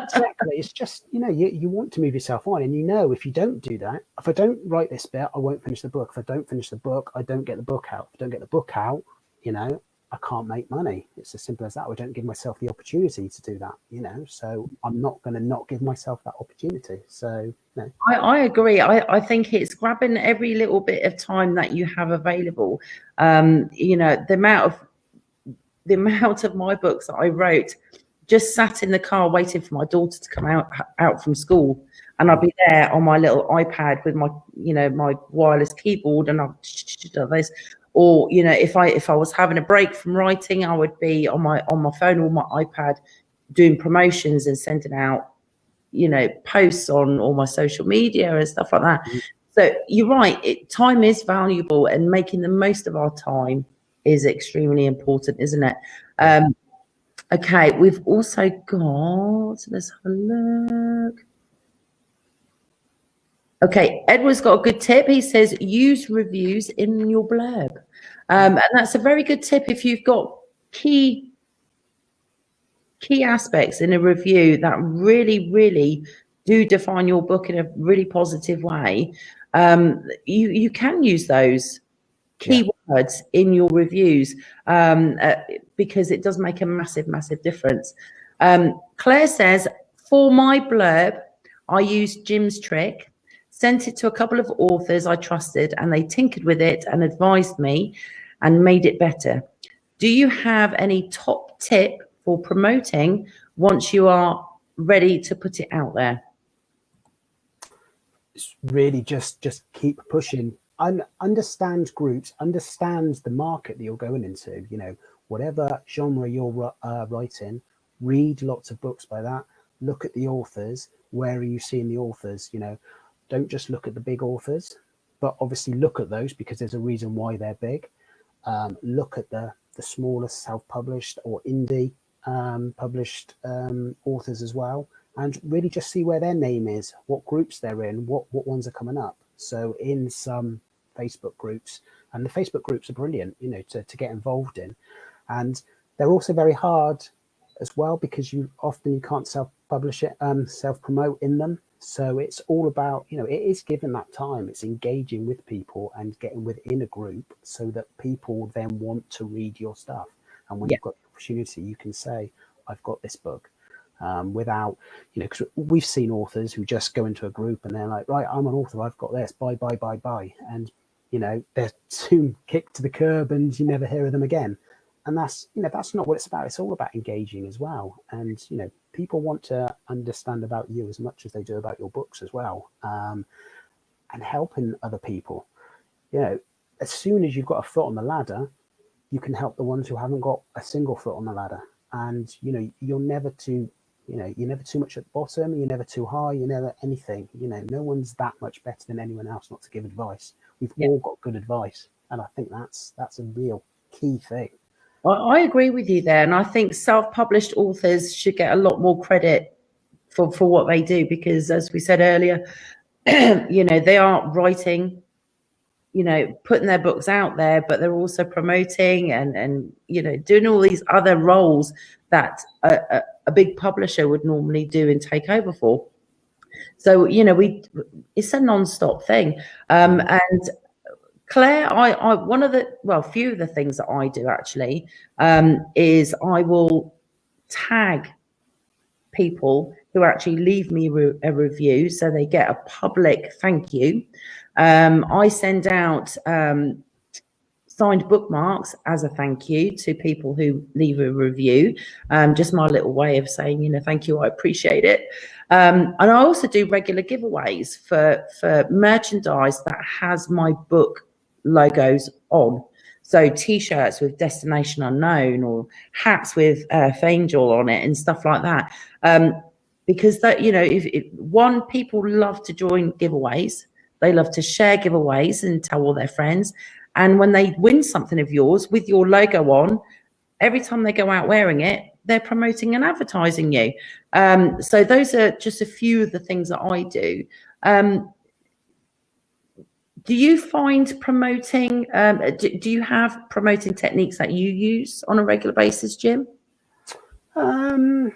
Exactly. It's just, you know, you want to move yourself on, and you know, if you don't do that, if I don't write this bit, I won't finish the book. If I don't finish the book, I don't get the book out. If I don't get the book out, you know, I can't make money. It's as simple as that. I don't give myself the opportunity to do that, you know, so I'm not going to not give myself that opportunity. So, you know. I agree. I think it's grabbing every little bit of time that you have available. You know, the amount of my books that I wrote, just sat in the car waiting for my daughter to come out from school, and I'll be there on my little iPad with my, you know, my wireless keyboard, and I'll do this. Or, you know, if I was having a break from writing, I would be on my phone or my iPad doing promotions and sending out, you know, posts on all my social media and stuff like that. So you're right, time is valuable, and making the most of our time is extremely important, isn't it? Okay, we've also got, let's have a look. Okay, Edward's got a good tip. He says, use reviews in your blurb. And that's a very good tip if you've got key aspects in a review that really, really do define your book in a really positive way. You can use those keywords in your reviews, because it does make a massive, massive difference. Claire says, for my blurb, I used Jim's trick. Sent it to a couple of authors I trusted, and they tinkered with it and advised me and made it better. Do you have any top tip for promoting once you are ready to put it out there? It's really just keep pushing. Understand groups, understand the market that you're going into. You know, whatever genre you're writing, read lots of books by that. Look at the authors. Where are you seeing the authors? You know, don't just look at the big authors, but obviously look at those because there's a reason why they're big. Look at the smaller self-published or indie published authors as well, and really just see where their name is, what groups they're in, what ones are coming up. So in some Facebook groups, and the Facebook groups are brilliant, you know, to get involved in, and they're also very hard as well because you can't self-publish it, self-promote in them. So it's all about, you know, it is giving that time, it's engaging with people and getting within a group so that people then want to read your stuff. And when you've got the opportunity, you can say, I've got this book, without, you know, because we've seen authors who just go into a group and they're like, right, I'm an author, I've got this, bye. And, you know, they're soon kicked to the curb and you never hear of them again. And that's, you know, that's not what it's about. It's all about engaging as well. And, you know, people want to understand about you as much as they do about your books as well. And helping other people, you know, as soon as you've got a foot on the ladder, you can help the ones who haven't got a single foot on the ladder. And, you know, you're never too much at the bottom. You're never too high. You're never anything. You know, no one's that much better than anyone else not to give advice. We've all got good advice. And I think that's a real key thing. I agree with you there. And I think self-published authors should get a lot more credit for what they do, because as we said earlier, you know, they are writing, you know, putting their books out there, but they're also promoting and you know, doing all these other roles that a big publisher would normally do and take over for. So, you know, it's a non-stop thing. And Claire, I one of the, well, few of the things that I do actually is I will tag people who actually leave me a review so they get a public thank you. I send out signed bookmarks as a thank you to people who leave a review. Just my little way of saying, you know, thank you, I appreciate it. And I also do regular giveaways for merchandise that has my book logos on. So t-shirts with Destination Unknown or hats with Earth Angel on it and stuff like that. because that, you know, if people love to join giveaways, they love to share giveaways and tell all their friends. And when they win something of yours with your logo on, every time they go out wearing it, they're promoting and advertising you. So those are just a few of the things that I do. Do you find promoting, do you have promoting techniques that you use on a regular basis, Jim? Not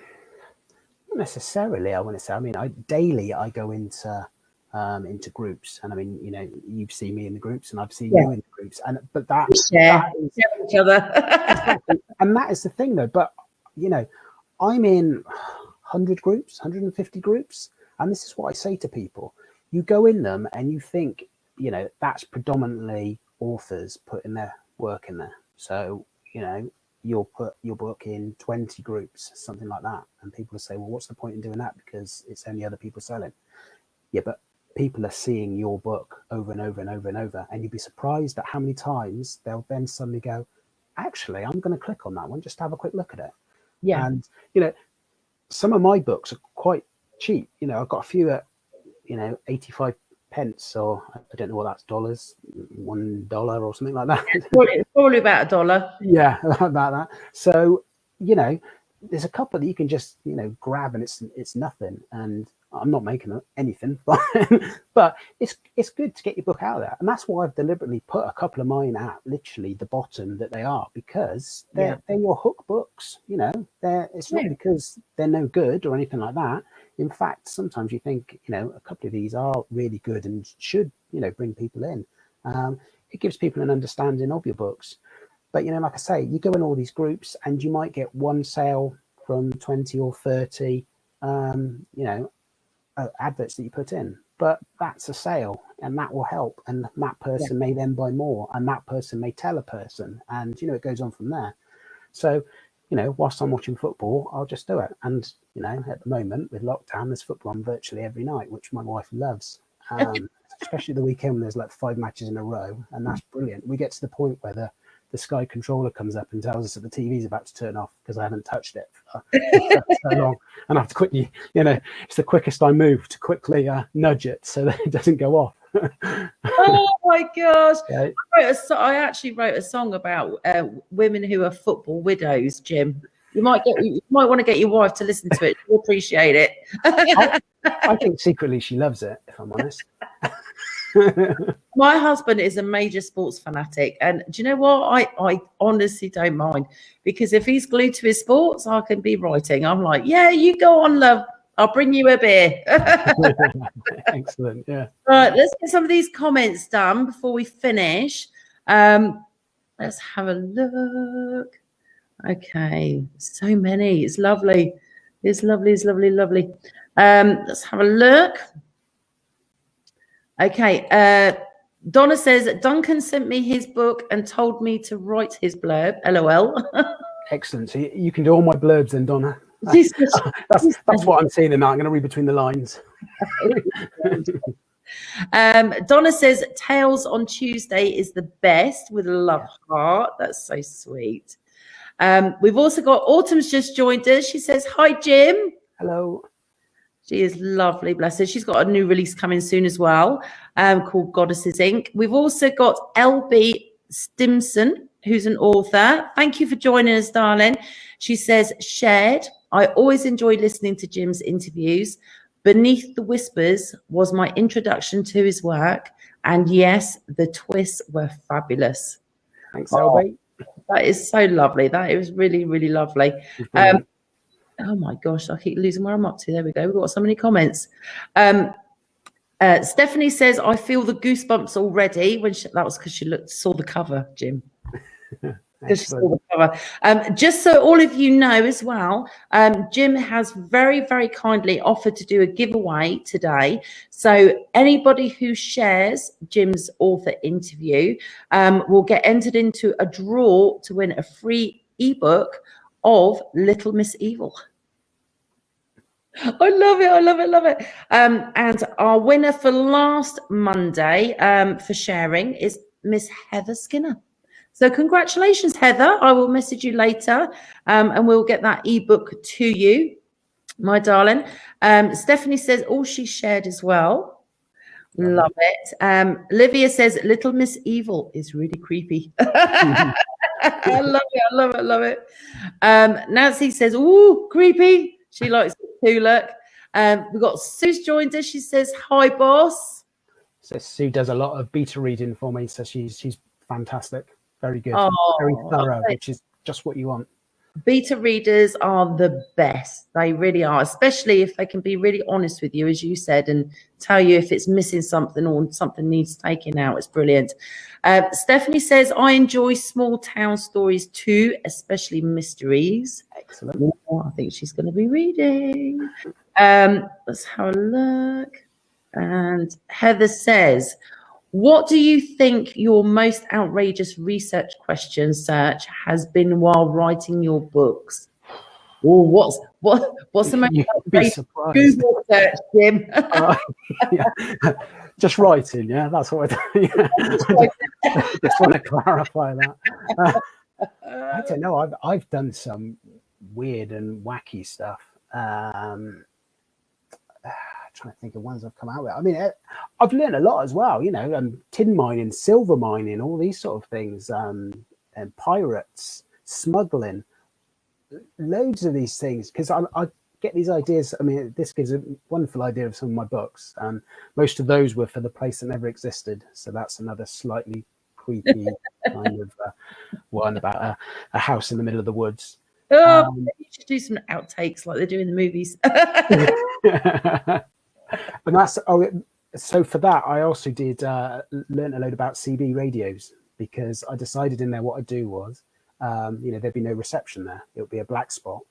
necessarily, I want to say. I mean, daily I go into groups, and I mean, you know, you've seen me in the groups and I've seen you in the groups, but that share each other. Exactly. And that is the thing though. But you know, I'm in 100 groups, 150 groups, and this is what I say to people. You go in them and you think, you know, that's predominantly authors putting their work in there. So, you know, you'll put your book in 20 groups, something like that, and people will say, well, what's the point in doing that, because it's only other people selling. Yeah, but people are seeing your book over and over and over and over, and you'd be surprised at how many times they'll then suddenly go, actually, I'm going to click on that one just to have a quick look at it. Yeah. And you know, some of my books are quite cheap. You know, I've got a few at, you know, 85 pence, or I don't know what that's, dollars, $1 or something like that. It's probably about $1. Yeah, about that. So, you know, there's a couple that you can just, you know, grab, and it's nothing. And I'm not making anything, but it's good to get your book out there. And that's why I've deliberately put a couple of mine at literally the bottom that they are, because they're your hook books. You know, it's not because they're no good or anything like that. In fact, sometimes you think, you know, a couple of these are really good and should, you know, bring people in. It gives people an understanding of your books. But, you know, like I say, you go in all these groups and you might get one sale from 20 or 30, you know, adverts that you put in, but that's a sale, and that will help, and that person may then buy more, and that person may tell a person, and you know, it goes on from there. So, you know, whilst I'm watching football, I'll just do it. And you know, at the moment with lockdown, there's football on virtually every night, which my wife loves, especially the weekend when there's like 5 matches in a row, and that's brilliant. We get to the point where the Sky controller comes up and tells us that the TV is about to turn off because I haven't touched it for so long, and I have to quickly, you know, it's the quickest I move to quickly nudge it so that it doesn't go off. Oh my gosh! Yeah. I actually wrote a song about women who are football widows, Jim. You might want to get your wife to listen to it. She'll appreciate it. I think secretly she loves it, if I'm honest. My husband is a major sports fanatic, and do you know what? I honestly don't mind, because if he's glued to his sports, I can be writing. I'm like, yeah, you go on, love. I'll bring you a beer. Excellent. Yeah. All right, let's get some of these comments done before we finish. Let's have a look. Okay, so many. It's lovely. It's lovely. It's lovely. Lovely. Let's have a look. Okay, Donna says, Duncan sent me his book and told me to write his blurb. LOL. Excellent. So you can do all my blurbs then, Donna. That's what I'm seeing, and I'm going to read between the lines. Donna says, Tales on Tuesday is the best, with a love heart. That's so sweet. We've also got Autumn's just joined us. She says, hi, Jim. Hello. She is lovely, bless her. She's got a new release coming soon as well, called Goddesses Inc. We've also got LB Stimson, who's an author. Thank you for joining us, darling. She says, shared. I always enjoy listening to Jim's interviews. Beneath the Whispers was my introduction to his work. And yes, the twists were fabulous. Thanks, LB. That is so lovely. That is really, really lovely. Oh my gosh, I keep losing where I'm up to. There we go. We've got so many comments. Stephanie says, I feel the goosebumps already. That was because she saw the cover, Jim. Because she saw the cover. Just so all of you know as well, Jim has very, very kindly offered to do a giveaway today. So anybody who shares Jim's author interview will get entered into a draw to win a free ebook of Little Miss Evil. I love it. I love it. Love it. And our winner for last Monday for sharing is Miss Heather Skinner. So congratulations, Heather. I will message you later and we'll get that ebook to you. My darling. Stephanie says all she shared as well. Love it. Olivia says Little Miss Evil is really creepy. I love it. I love it. I love it. Nancy says, ooh, creepy. She likes it too. Look. We've got Sue's joined us. She says, hi, boss. So Sue does a lot of beta reading for me, so she's fantastic. Very good. Oh, very thorough, which is just what you want. Beta readers are the best. They really are, especially if they can be really honest with you, as you said, and tell you if it's missing something or something needs taking out. It's brilliant. Stephanie says, I enjoy small town stories too, especially mysteries. Excellent. Oh, I think she's going to be reading. Let's have a look. And Heather says, what do you think your most outrageous research question search has been while writing your books? Or what's the most outrageous Google search, Jim? Yeah. Just writing, yeah, that's what I do. Yeah. Just want to clarify that. I don't know. I've done some weird and wacky stuff. Trying to think of ones I've come out with. I mean, I've learned a lot as well, you know, tin mining, silver mining, all these sort of things, and pirates, smuggling, loads of these things, because I get these ideas. I mean, this gives a wonderful idea of some of my books, and most of those were for the place that never existed. So that's another slightly creepy kind of one about a house in the middle of the woods. Oh, you should do some outtakes like they do in the movies. And that's so for that I also did learn a load about CB radios, because I decided in there what I'd do was you know, there'd be no reception there, it would be a black spot,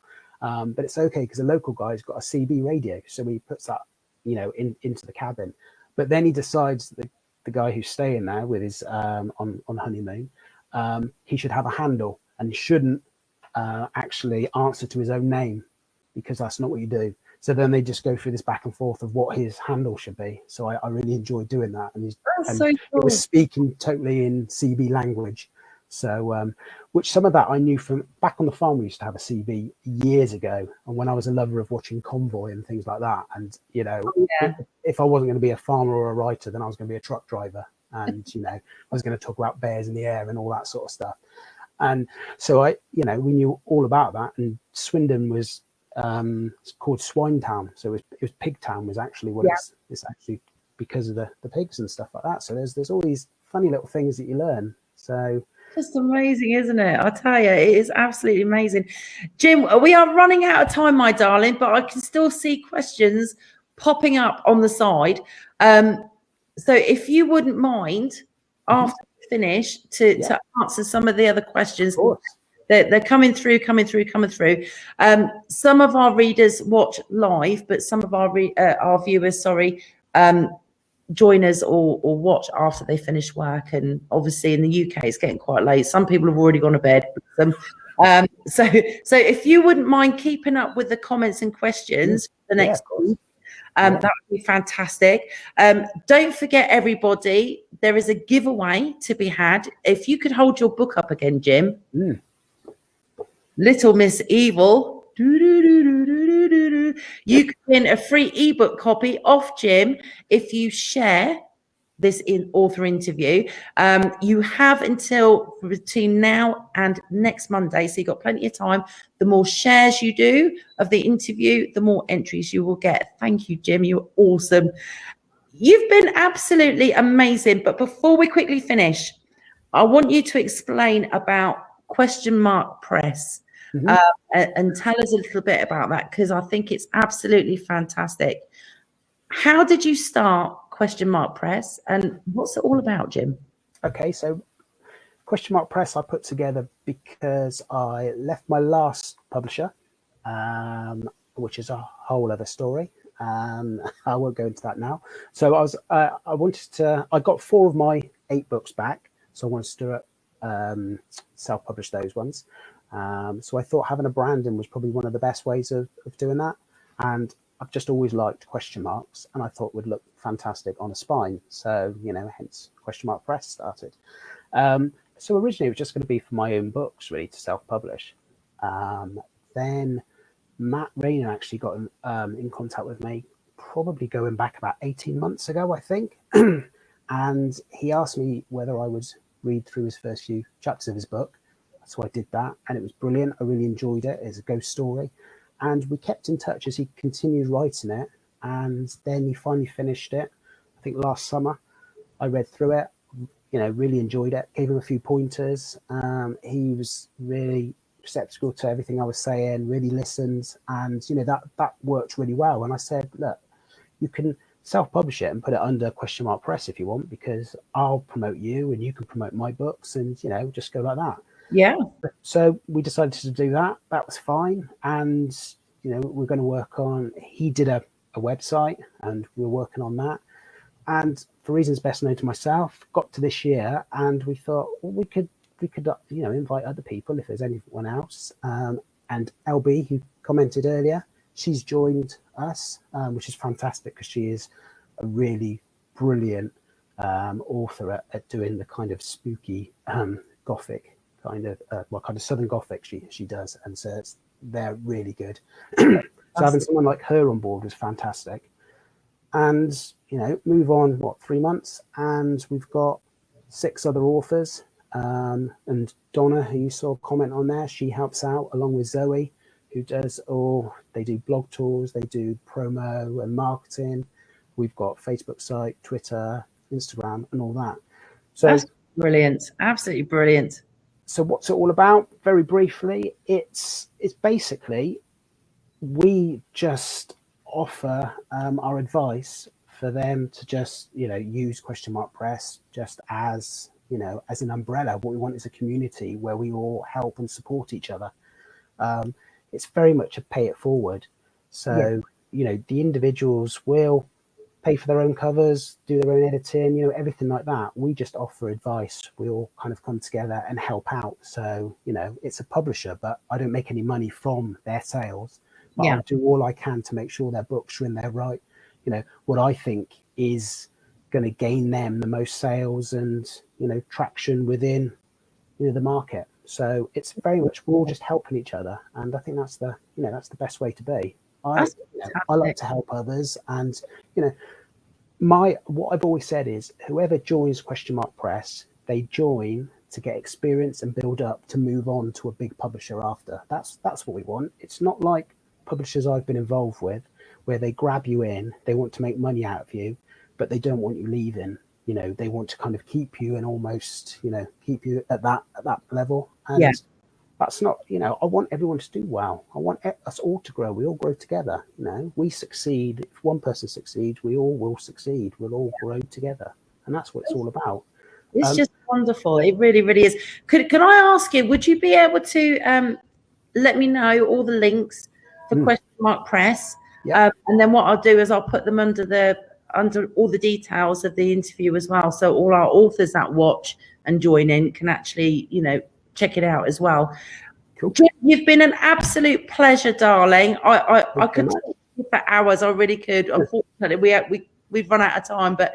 but it's okay because a local guy's got a CB radio, so he puts that, you know, into the cabin. But then he decides that the guy who's staying there with his on honeymoon, he should have a handle and shouldn't actually answer to his own name, because that's not what you do. So then they just go through this back and forth of what his handle should be. So I really enjoyed doing that. And, So cool. It was speaking totally in CB language. So, which some of that I knew from back on the farm. We used to have a CB years ago. And when I was a lover of watching Convoy and things like that. And, you know, if I wasn't going to be a farmer or a writer, then I was going to be a truck driver. And, you know, I was going to talk about bears in the air and all that sort of stuff. And so you know, we knew all about that. And Swindon was, it's called Swine Town, so it was Pig Town was actually what it's actually, because of the pigs and stuff like that. So there's all these funny little things that you learn. So just amazing, isn't it? I tell you, it is absolutely amazing. Jim, we are running out of time, my darling, but I can still see questions popping up on the side. So if you wouldn't mind, after we finish, to answer some of the other questions. Of course. They're coming through. Some of our readers watch live, but some of our viewers, join us or watch after they finish work. And obviously in the UK, it's getting quite late. Some people have already gone to bed. So if you wouldn't mind keeping up with the comments and questions for the next week, that would be fantastic. Don't forget, everybody, there is a giveaway to be had. If you could hold your book up again, Jim. Little Miss Evil. You can win a free ebook copy off Jim if you share this author interview. You have until between now and next Monday, so you've got plenty of time. The more shares you do of the interview, the more entries you will get. Thank you, Jim. You're awesome. You've been absolutely amazing. But before we quickly finish, I want you to explain about Press. And tell us a little bit about that, because I think it's absolutely fantastic. How did you start Press, and what's it all about, Jim? Okay, so Press I put together because I left my last publisher, which is a whole other story. I won't go into that now. So I got 4 of my 8 books back, so I wanted to self-publish those ones. So I thought having a branding was probably one of the best ways of doing that. And I've just always liked question marks, and I thought would look fantastic on a spine. So, you know, hence Press started. So originally it was just going to be for my own books, really, to self-publish. Then Matt Rayner actually got in contact with me, probably going back about 18 months ago, I think. And he asked me whether I would read through his first few chapters of his book. So I did that, and it was brilliant. I really enjoyed it. It's a ghost story. And we kept in touch as he continued writing it. And then he finally finished it, I think last summer. I read through it, really enjoyed it, gave him a few pointers. He was really receptive to everything I was saying, really listened. And, that worked really well. And I said, look, you can self-publish it and put it under Press if you want, because I'll promote you and you can promote my books, and, just go like that. Yeah. So we decided to do that. That was fine. And, we're going to work on, he did a website, and we're working on that. And for reasons best known to myself, got to this year, and we thought, well, we could invite other people if there's anyone else. And LB, who commented earlier, she's joined us, which is fantastic, because she is a really brilliant author at doing the kind of spooky Gothic kind of Southern Gothic she does, and so they're really good. So having someone like her on board was fantastic. And move on 3 months, and we've got 6 other authors. And Donna, who you saw comment on there, she helps out along with Zoe, who does they do blog tours, they do promo and marketing. We've got Facebook site, Twitter, Instagram, and all that. So that's brilliant, absolutely brilliant. So what's it all about? Very briefly, it's basically, we just offer our advice for them to just use Press just as as an umbrella. What we want is a community where we all help and support each other. It's very much a pay it forward. So the individuals will pay for their own covers, do their own editing, everything like that. We just offer advice. We all kind of come together and help out. So it's a publisher, but I don't make any money from their sales. But I'll do all I can to make sure their books are in there right. What I think is going to gain them the most sales and, traction within, the market. So it's very much, we're all just helping each other. And I think that's the best way to be. I like to help others. And, what I've always said is whoever joins Press, they join to get experience and build up to move on to a big publisher after. That's what we want. It's not like publishers I've been involved with, where they grab you in, they want to make money out of you, but they don't want you leaving. They want to kind of keep you and almost, keep you at that level. And that's not, I want everyone to do well. I want us all to grow. We all grow together. We succeed. If one person succeeds, we all will succeed. We'll all grow together. And that's what it's all about. It's just wonderful. It really, really is. Can I ask you, would you be able to let me know all the links for Press? And then what I'll do is I'll put them under all the details of the interview as well. So all our authors that watch and join in can actually, check it out as well. Cool. You've been an absolute pleasure, darling. I could talk to you for hours. I really could. Unfortunately, we've run out of time, but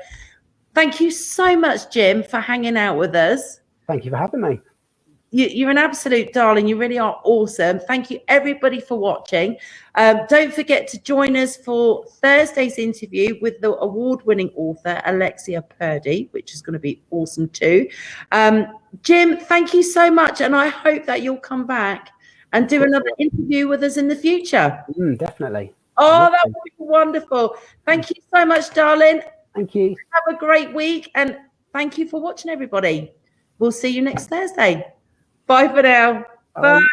thank you so much, Jim, for hanging out with us. Thank you for having me. You're an absolute darling. You really are awesome. Thank you, everybody, for watching. Don't forget to join us for Thursday's interview with the award-winning author, Alexia Purdy, which is going to be awesome too. Jim, thank you so much, and I hope that you'll come back and do another interview with us in the future. Definitely. Oh, that would be wonderful. Thank you so much, darling. Thank you. Have a great week, and thank you for watching, everybody. We'll see you next Thursday. Bye for now. Bye.